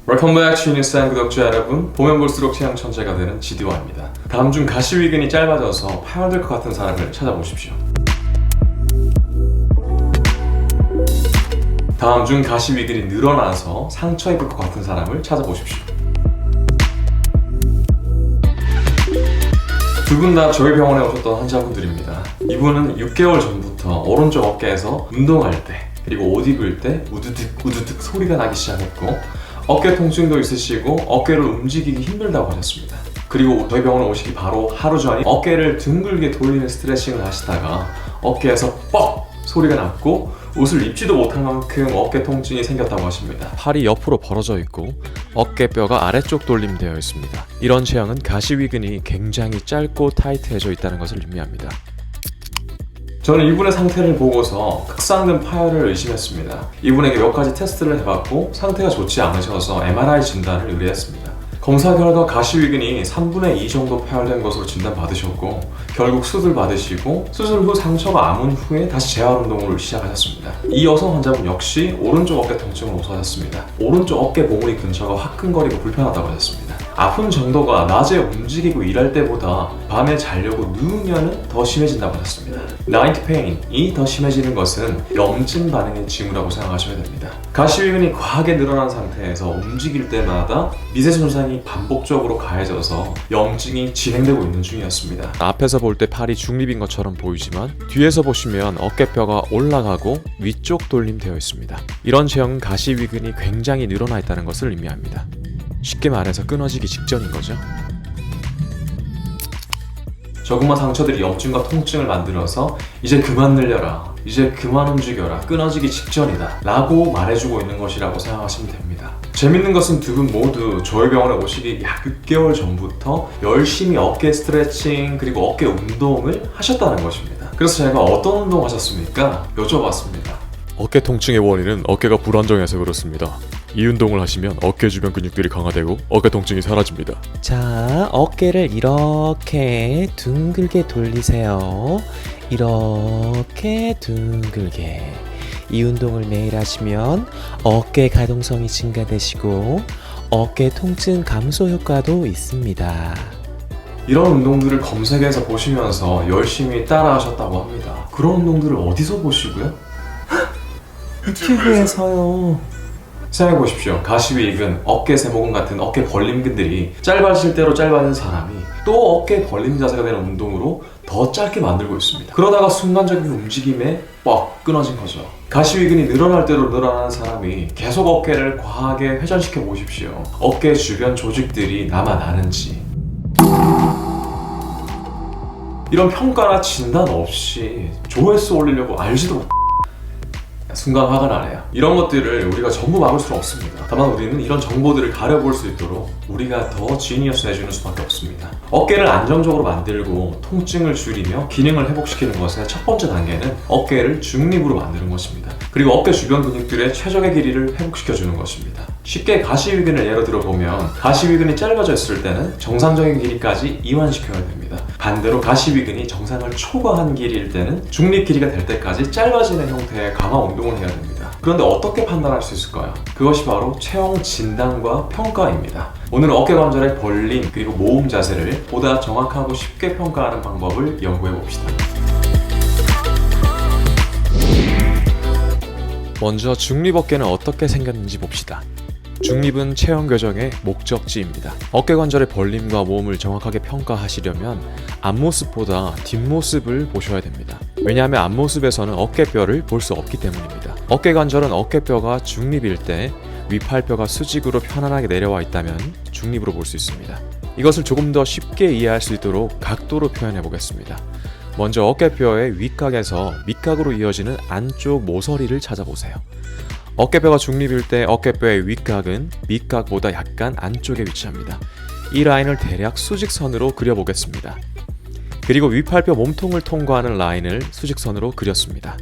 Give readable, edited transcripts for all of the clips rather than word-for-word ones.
웰컴 백 취니스한 구독자 여러분, 보면 볼수록 취향 천재가 되는 GD와입니다. 다음 중 가시 위근이 짧아져서 파열될 것 같은 사람을 찾아보십시오. 다음 중 가시 위근이 늘어나서 상처 입을 것 같은 사람을 찾아보십시오. 두 분 다 저희 병원에 오셨던 환자분들입니다. 이분은 6개월 전부터 오른쪽 어깨에서 운동할 때 그리고 옷 입을 때 우두둑 소리가 나기 시작했고, 어깨 통증도 있으시고 어깨를 움직이기 힘들다고 하셨습니다. 그리고 저희 병원에 오시기 바로 하루 전에 어깨를 둥글게 돌리는 스트레칭을 하시다가 어깨에서 뻑 소리가 났고 옷을 입지도 못할 만큼 어깨 통증이 생겼다고 하십니다. 팔이 옆으로 벌어져 있고 어깨뼈가 아래쪽 돌림되어 있습니다. 이런 체형은 가시위근이 굉장히 짧고 타이트해져 있다는 것을 의미합니다. 저는 이분의 상태를 보고서 극상근 파열을 의심했습니다. 이분에게 몇 가지 테스트를 해봤고 상태가 좋지 않으셔서 MRI 진단을 의뢰했습니다. 검사 결과 가시위근이 3분의 2 정도 파열된 것으로 진단받으셨고, 결국 수술 받으시고 수술 후 상처가 아문 후에 다시 재활 운동을 시작하셨습니다. 이 여성 환자분 역시 오른쪽 어깨 통증을 호소하셨습니다. 오른쪽 어깨 봉우리 근처가 화끈거리고 불편하다고 하셨습니다. 아픈 정도가 낮에 움직이고 일할 때보다 밤에 자려고 누우면 더 심해진다고 하셨습니다. 나이트 페인이 더 심해지는 것은 염증 반응의 징후라고 생각하셔야 됩니다. 가시위근이 과하게 늘어난 상태에서 움직일 때마다 미세 손상이 반복적으로 가해져서 염증이 진행되고 있는 중이었습니다. 앞에서 볼 때 팔이 중립인 것처럼 보이지만 뒤에서 보시면 어깨뼈가 올라가고 위쪽 돌림되어 있습니다. 이런 체형은 가시위근이 굉장히 늘어나 있다는 것을 의미합니다. 쉽게 말해서 끊어지기 직전인 거죠. 조그만 상처들이 염증과 통증을 만들어서 이제 그만 늘려라, 이제 그만 움직여라, 끊어지기 직전이다 라고 말해주고 있는 것이라고 생각하시면 됩니다. 재밌는 것은 두 분 모두 저희 병원에 오시기 약 6개월 전부터 열심히 어깨 스트레칭 그리고 어깨 운동을 하셨다는 것입니다. 그래서 제가 어떤 운동 하셨습니까? 여쭤봤습니다. 어깨 통증의 원인은 어깨가 불안정해서 그렇습니다. 이 운동을 하시면 어깨 주변 근육들이 강화되고 어깨 통증이 사라집니다. 자, 어깨를 이렇게 둥글게 돌리세요. 이렇게 둥글게. 이 운동을 매일 하시면 어깨 가동성이 증가되시고 어깨 통증 감소 효과도 있습니다. 이런 운동들을 검색해서 보시면서 열심히 따라 하셨다고 합니다. 그런 운동들을 어디서 보시고요? 유튜브에서요. 생각해보십시오. 가시위근, 어깨 세모근 같은 어깨 벌림근들이 짧아질 대로 짧아진 사람이 또 어깨 벌림 자세가 되는 운동으로 더 짧게 만들고 있습니다. 그러다가 순간적인 움직임에 뻑 끊어진 거죠. 가시위근이 늘어날 대로 늘어나는 사람이 계속 어깨를 과하게 회전시켜 보십시오. 어깨 주변 조직들이 남아나는지. 이런 평가나 진단 없이 조회수 올리려고 알지도 못. 순간 화가 나네요. 이런 것들을 우리가 전부 막을 수는 없습니다. 다만 우리는 이런 정보들을 가려볼 수 있도록 우리가 더 지니어스 해주는 수밖에 없습니다. 어깨를 안정적으로 만들고 통증을 줄이며 기능을 회복시키는 것의 첫 번째 단계는 어깨를 중립으로 만드는 것입니다. 그리고 어깨 주변 근육들의 최적의 길이를 회복시켜주는 것입니다. 쉽게 가시위근을 예로 들어보면 가시위근이 짧아져 있을 때는 정상적인 길이까지 이완시켜야 됩니다. 반대로 가시위근이 정상을 초과한 길이일 때는 중립 길이가 될 때까지 짧아지는 형태의 강화 운동을 해야 됩니다. 그런데 어떻게 판단할 수 있을까요? 그것이 바로 체형 진단과 평가입니다. 오늘은 어깨 관절의 벌림 그리고 모음 자세를 보다 정확하고 쉽게 평가하는 방법을 연구해 봅시다. 먼저 중립 어깨는 어떻게 생겼는지 봅시다. 중립은 체형 교정의 목적지입니다. 어깨 관절의 벌림과 모음을 정확하게 평가하시려면 앞모습보다 뒷모습을 보셔야 됩니다. 왜냐하면 앞모습에서는 어깨뼈를 볼 수 없기 때문입니다. 어깨 관절은 어깨뼈가 중립일 때 위팔뼈가 수직으로 편안하게 내려와 있다면 중립으로 볼 수 있습니다. 이것을 조금 더 쉽게 이해할 수 있도록 각도로 표현해 보겠습니다. 먼저 어깨뼈의 윗각에서 밑각으로 이어지는 안쪽 모서리를 찾아보세요. 어깨뼈가 중립일 때 어깨뼈의 윗각은 밑각보다 약간 안쪽에 위치합니다. 이 라인을 대략 수직선으로 그려보겠습니다. 그리고 위팔뼈 몸통을 통과하는 라인을 수직선으로 그렸습니다.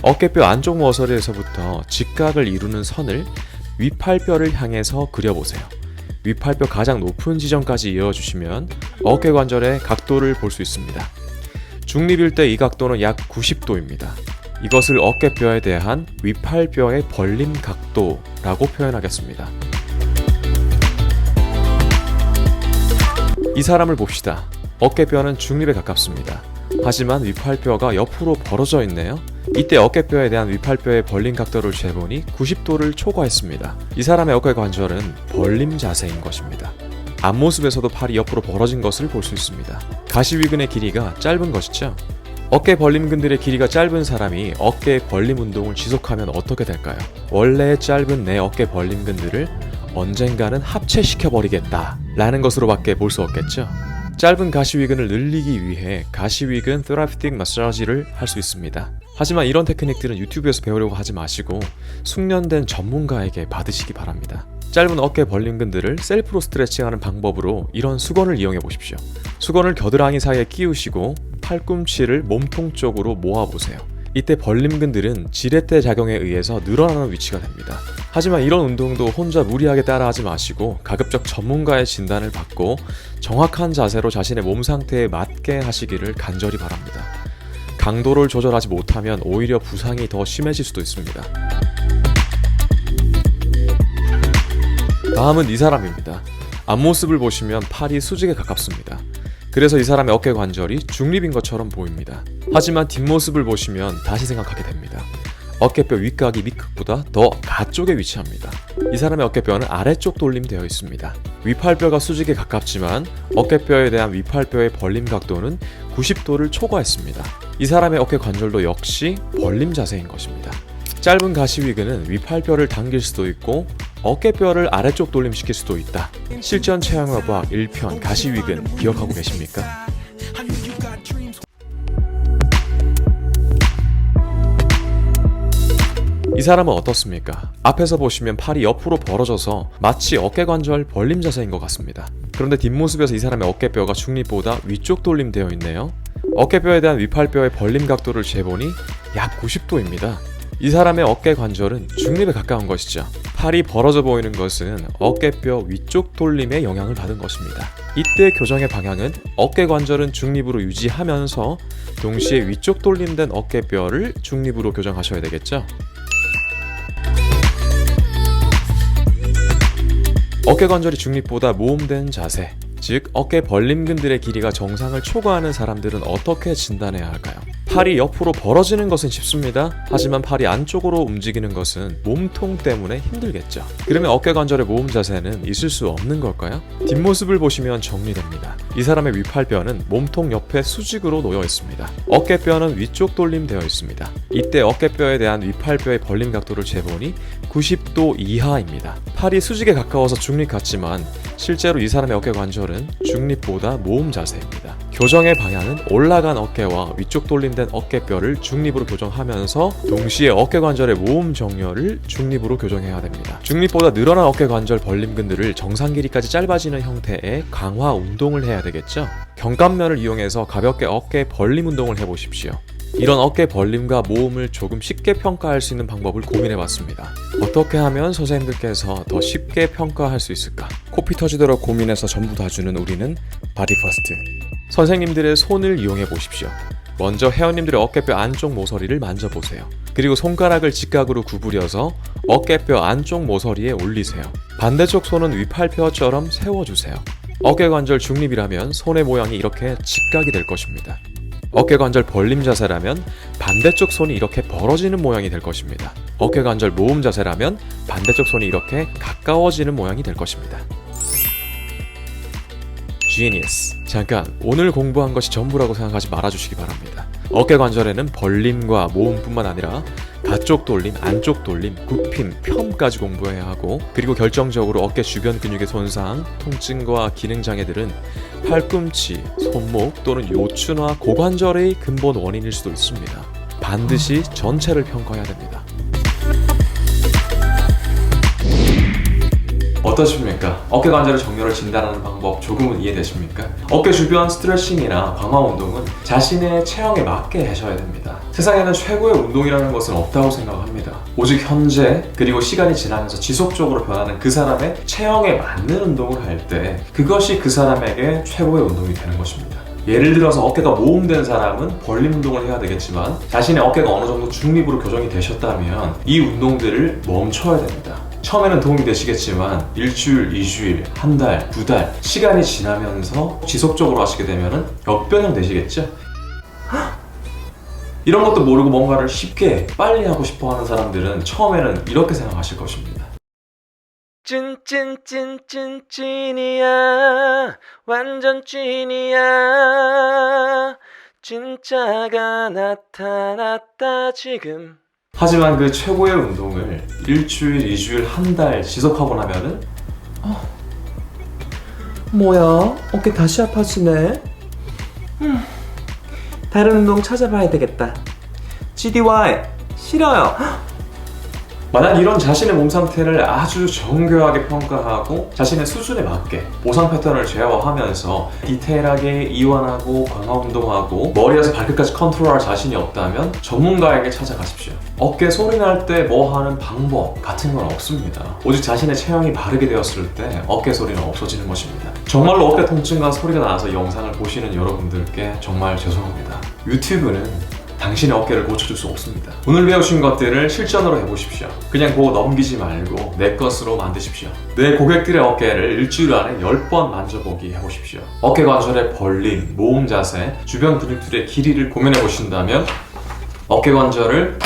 어깨뼈 안쪽 모서리에서부터 직각을 이루는 선을 위팔뼈를 향해서 그려보세요. 위팔뼈 가장 높은 지점까지 이어주시면 어깨 관절의 각도를 볼 수 있습니다. 중립일 때 이 각도는 약 90도입니다. 이것을 어깨뼈에 대한 위팔뼈의 벌림 각도라고 표현하겠습니다. 이 사람을 봅시다. 어깨뼈는 중립에 가깝습니다. 하지만 위팔뼈가 옆으로 벌어져 있네요. 이때 어깨뼈에 대한 위팔뼈의 벌림 각도를 재보니 90도를 초과했습니다. 이 사람의 어깨 관절은 벌림 자세인 것입니다. 앞모습에서도 팔이 옆으로 벌어진 것을 볼 수 있습니다. 가시위근의 길이가 짧은 것이죠. 어깨 벌림근들의 길이가 짧은 사람이 어깨 벌림 운동을 지속하면 어떻게 될까요? 원래 짧은 내 어깨 벌림근들을 언젠가는 합체시켜버리겠다 라는 것으로밖에 볼 수 없겠죠. 짧은 가시위근을 늘리기 위해 가시위근 테라피틱 마사지를 할 수 있습니다. 하지만 이런 테크닉들은 유튜브에서 배우려고 하지 마시고 숙련된 전문가에게 받으시기 바랍니다. 짧은 어깨 벌림근들을 셀프로 스트레칭하는 방법으로 이런 수건을 이용해 보십시오. 수건을 겨드랑이 사이에 끼우시고 팔꿈치를 몸통 쪽으로 모아보세요. 이때 벌림근들은 지렛대 작용에 의해서 늘어나는 위치가 됩니다. 하지만 이런 운동도 혼자 무리하게 따라하지 마시고 가급적 전문가의 진단을 받고 정확한 자세로 자신의 몸 상태에 맞게 하시기를 간절히 바랍니다. 강도를 조절하지 못하면 오히려 부상이 더 심해질 수도 있습니다. 다음은 이 사람입니다. 앞모습을 보시면 팔이 수직에 가깝습니다. 그래서 이 사람의 어깨 관절이 중립인 것처럼 보입니다. 하지만 뒷모습을 보시면 다시 생각하게 됩니다. 어깨뼈 윗각이 밑각보다 더 가쪽에 위치합니다. 이 사람의 어깨뼈는 아래쪽 돌림되어 있습니다. 위팔뼈가 수직에 가깝지만 어깨뼈에 대한 위팔뼈의 벌림 각도는 90도를 초과했습니다. 이 사람의 어깨 관절도 역시 벌림 자세인 것입니다. 짧은 가시위근은 위팔뼈를 당길 수도 있고 어깨뼈를 아래쪽 돌림시킬 수도 있다. 실전 체형의과학 1편 가시위근 기억하고 계십니까? 이 사람은 어떻습니까? 앞에서 보시면 팔이 옆으로 벌어져서 마치 어깨관절 벌림 자세인 것 같습니다. 그런데 뒷모습에서 이 사람의 어깨뼈가 중립보다 위쪽 돌림되어 있네요. 어깨뼈에 대한 위팔뼈의 벌림 각도를 재보니 약 90도입니다. 이 사람의 어깨 관절은 중립에 가까운 것이죠. 팔이 벌어져 보이는 것은 어깨뼈 위쪽 돌림에 영향을 받은 것입니다. 이때 교정의 방향은 어깨 관절은 중립으로 유지하면서 동시에 위쪽 돌림된 어깨뼈를 중립으로 교정하셔야 되겠죠. 어깨 관절이 중립보다 모음된 자세, 즉 어깨 벌림근들의 길이가 정상을 초과하는 사람들은 어떻게 진단해야 할까요? 팔이 옆으로 벌어지는 것은 쉽습니다. 하지만 팔이 안쪽으로 움직이는 것은 몸통 때문에 힘들겠죠. 그러면 어깨 관절의 모음 자세는 있을 수 없는 걸까요? 뒷모습을 보시면 정리됩니다. 이 사람의 위팔뼈는 몸통 옆에 수직으로 놓여 있습니다. 어깨뼈는 위쪽 돌림되어 있습니다. 이때 어깨뼈에 대한 위팔뼈의 벌림 각도를 재보니 90도 이하입니다. 팔이 수직에 가까워서 중립 같지만 실제로 이 사람의 어깨 관절은 중립보다 모음 자세입니다. 교정의 방향은 올라간 어깨와 위쪽 돌림된 어깨뼈를 중립으로 교정하면서 동시에 어깨 관절의 모음 정렬을 중립으로 교정해야 됩니다. 중립보다 늘어난 어깨 관절 벌림근들을 정상 길이까지 짧아지는 형태의 강화 운동을 해야 되겠죠. 견갑면을 이용해서 가볍게 어깨 벌림 운동을 해보십시오. 이런 어깨 벌림과 모음을 조금 쉽게 평가할 수 있는 방법을 고민해봤습니다. 어떻게 하면 선생님들께서 더 쉽게 평가할 수 있을까? 코피 터지도록 고민해서 전부 다 주는 우리는 바디퍼스트. 선생님들의 손을 이용해 보십시오. 먼저 회원님들의 어깨뼈 안쪽 모서리를 만져보세요. 그리고 손가락을 직각으로 구부려서 어깨뼈 안쪽 모서리에 올리세요. 반대쪽 손은 위팔뼈처럼 세워주세요. 어깨 관절 중립이라면 손의 모양이 이렇게 직각이 될 것입니다. 어깨 관절 벌림 자세라면 반대쪽 손이 이렇게 벌어지는 모양이 될 것입니다. 어깨 관절 모음 자세라면 반대쪽 손이 이렇게 가까워지는 모양이 될 것입니다. Genius. 잠깐, 오늘 공부한 것이 전부라고 생각하지 말아주시기 바랍니다. 어깨 관절에는 벌림과 모음뿐만 아니라 가쪽 돌림, 안쪽 돌림, 굽힘, 펴까지 공부해야 하고, 그리고 결정적으로 어깨 주변 근육의 손상, 통증과 기능 장애들은 팔꿈치, 손목 또는 요추나 고관절의 근본 원인일 수도 있습니다. 반드시 전체를 평가해야 됩니다. 어떠십니까? 어깨 관절의 정렬을 진단하는 방법 조금은 이해되십니까? 어깨 주변 스트레칭이나 강화 운동은 자신의 체형에 맞게 하셔야 됩니다. 세상에는 최고의 운동이라는 것은 없다고 생각합니다. 오직 현재 그리고 시간이 지나면서 지속적으로 변하는 그 사람의 체형에 맞는 운동을 할 때 그것이 그 사람에게 최고의 운동이 되는 것입니다. 예를 들어서 어깨가 모음된 사람은 벌림 운동을 해야 되겠지만 자신의 어깨가 어느 정도 중립으로 교정이 되셨다면 이 운동들을 멈춰야 됩니다. 처음에는 도움이 되시겠지만 일주일, 2주일, 한 달, 2달 시간이 지나면서 지속적으로 하시게 되면 역변형 되시겠죠? 이런 것도 모르고 뭔가를 쉽게 빨리 하고 싶어 하는 사람들은 처음에는 이렇게 생각하실 것입니다. 찐이야 완전 찐이야 진짜가 나타났다 지금. 하지만 그 최고의 운동을 일주일, 2주일, 한 달 지속하고 나면은 뭐야 어깨 다시 아파지네. 다른 운동 찾아봐야 되겠다. GDY 싫어요. 만약 이런 자신의 몸 상태를 아주 정교하게 평가하고 자신의 수준에 맞게 보상 패턴을 제어하면서 디테일하게 이완하고 강화 운동하고 머리에서 발끝까지 컨트롤할 자신이 없다면 전문가에게 찾아가십시오. 어깨 소리 날 때 뭐 하는 방법 같은 건 없습니다. 오직 자신의 체형이 바르게 되었을 때 어깨 소리는 없어지는 것입니다. 정말로 어깨 통증과 소리가 나서 영상을 보시는 여러분들께 정말 죄송합니다. 유튜브는 당신의 어깨를 고쳐줄 수 없습니다. 오늘 배우신 것들을 실전으로 해보십시오. 그냥 보고 넘기지 말고 내 것으로 만드십시오. 내 고객들의 어깨를 일주일 안에 10번 만져보기 해보십시오. 어깨 관절의 벌림, 모음 자세, 주변 근육들의 길이를 고민해 보신다면 어깨 관절을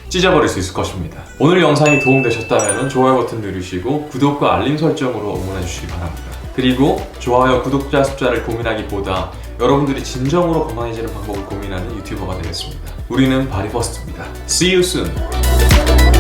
찢어버릴 수 있을 것입니다. 오늘 영상이 도움되셨다면 좋아요 버튼 누르시고 구독과 알림 설정으로 응원해 주시기 바랍니다. 그리고 좋아요, 구독자 숫자를 고민하기보다 여러분들이 진정으로 건강해지는 방법을 고민하는 유튜버가 되겠습니다. 우리는 바디퍼스트입니다. See you soon!